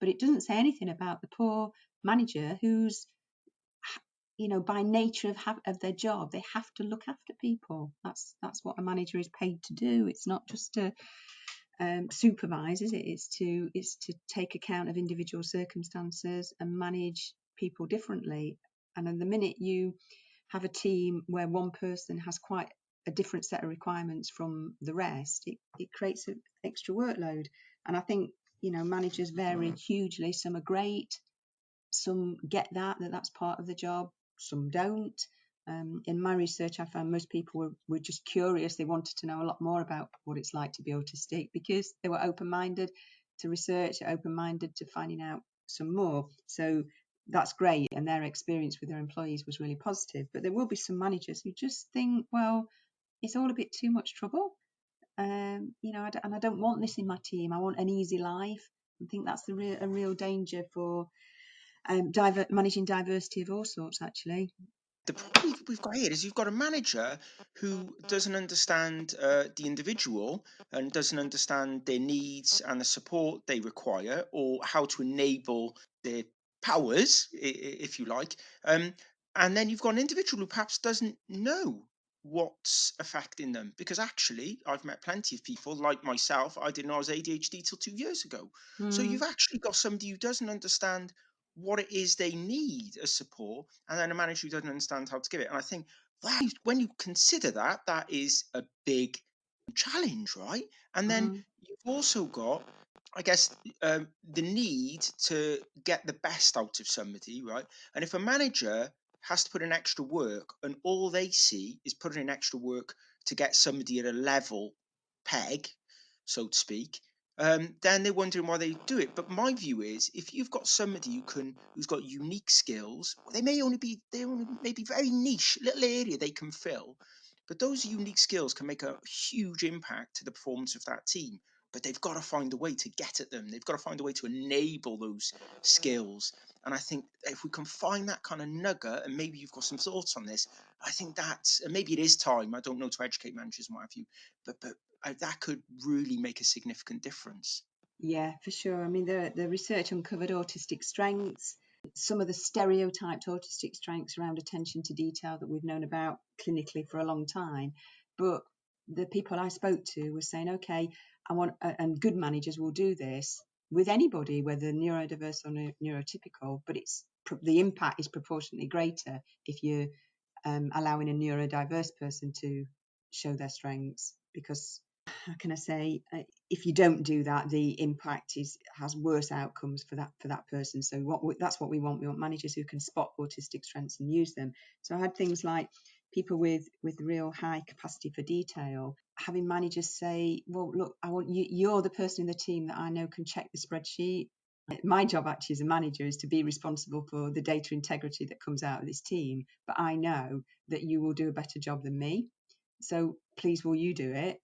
but it doesn't say anything about the poor manager who's, by nature of their job, they have to look after people. That's what a manager is paid to do. It's not just to supervise, is it? It's to take account of individual circumstances and manage people differently. And then the minute you have a team where one person has quite a different set of requirements from the rest, it creates an extra workload. And I think, managers vary hugely. Some are great, some get that's part of the job, some don't. In my research, I found most people were just curious. They wanted to know a lot more about what it's like to be autistic because they were open-minded to research, open-minded to finding out some more. So that's great, and their experience with their employees was really positive. But there will be some managers who just think, well, it's all a bit too much trouble. And I don't want this in my team. I want an easy life. I think that's a real danger for managing diversity of all sorts, actually. The problem we've got here is you've got a manager who doesn't understand the individual and doesn't understand their needs and the support they require, or how to enable their powers, if you like. And then you've got an individual who perhaps doesn't know what's affecting them, because actually I've met plenty of people like myself. I didn't know I was ADHD till 2 years ago. So you've actually got somebody who doesn't understand what it is they need as support, and then a manager who doesn't understand how to give it. And I think that when you consider that, that is a big challenge, right? And then you've also got, I guess, the need to get the best out of somebody, right? And if a manager has to put in extra work and all they see is putting in extra work to get somebody at a level peg, so to speak, then they're wondering why they do it. But my view is, if you've got somebody who's got unique skills, they may only be very niche, little area they can fill, but those unique skills can make a huge impact to the performance of that team. But they've got to find a way to get at them. They've got to find a way to enable those skills. And I think if we can find that kind of nugget, and maybe you've got some thoughts on this, I think that's, and maybe it is time, I don't know, to educate managers and what have you, but that could really make a significant difference. Yeah, for sure. I mean, the research uncovered autistic strengths, some of the stereotyped autistic strengths around attention to detail that we've known about clinically for a long time. But the people I spoke to were saying, okay, and good managers will do this with anybody, whether neurodiverse or neurotypical, but the impact is proportionately greater if you're allowing a neurodiverse person to show their strengths, because how can I say, if you don't do that, the impact has worse outcomes for that person. So that's what we want. We want managers who can spot autistic strengths and use them. So I had things like people with real high capacity for detail, having managers say, well, look, I want you're the person in the team that I know can check the spreadsheet. My job actually as a manager is to be responsible for the data integrity that comes out of this team, but I know that you will do a better job than me, so please will you do it?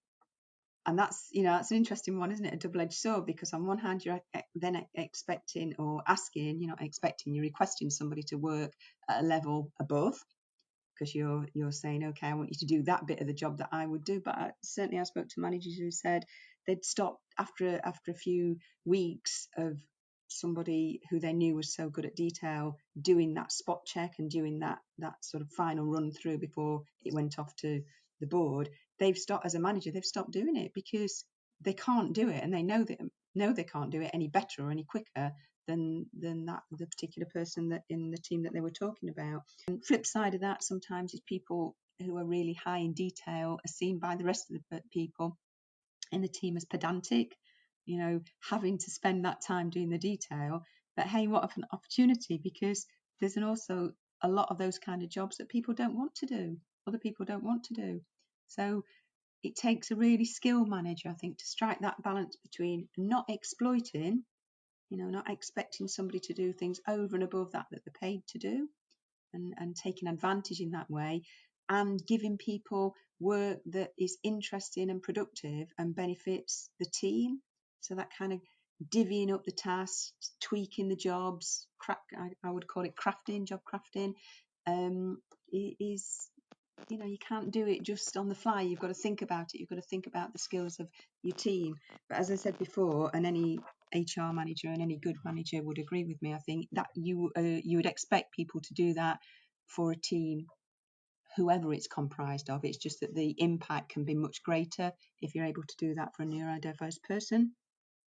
And that's an interesting one, isn't it? A double-edged sword, because on one hand you're then expecting or asking, you're not expecting, you're requesting somebody to work at a level above, because you're saying, okay, I want you to do that bit of the job that I would do. But certainly I spoke to managers who said they'd stop after a few weeks of somebody who they knew was so good at detail doing that spot check and doing that sort of final run through before it went off to the board. They've stopped, as a manager, they've stopped doing it because they can't do it, and they know they can't do it any better or any quicker than the particular person that in the team that they were talking about. And flip side of that sometimes is people who are really high in detail are seen by the rest of the people in the team as pedantic, having to spend that time doing the detail. But hey, what an opportunity, because there's also a lot of those kind of jobs that people don't want to do, other people don't want to do. So it takes a really skilled manager, I think, to strike that balance between not exploiting, not expecting somebody to do things over and above that they're paid to do, and taking advantage in that way, and giving people work that is interesting and productive and benefits the team. So that kind of divvying up the tasks, tweaking the jobs, I would call it crafting, job crafting, is, you can't do it just on the fly. You've got to think about it. You've got to think about the skills of your team. But as I said before, and HR manager and any good manager would agree with me. I think that you would expect people to do that for a team, whoever it's comprised of. It's just that the impact can be much greater if you're able to do that for a neurodiverse person.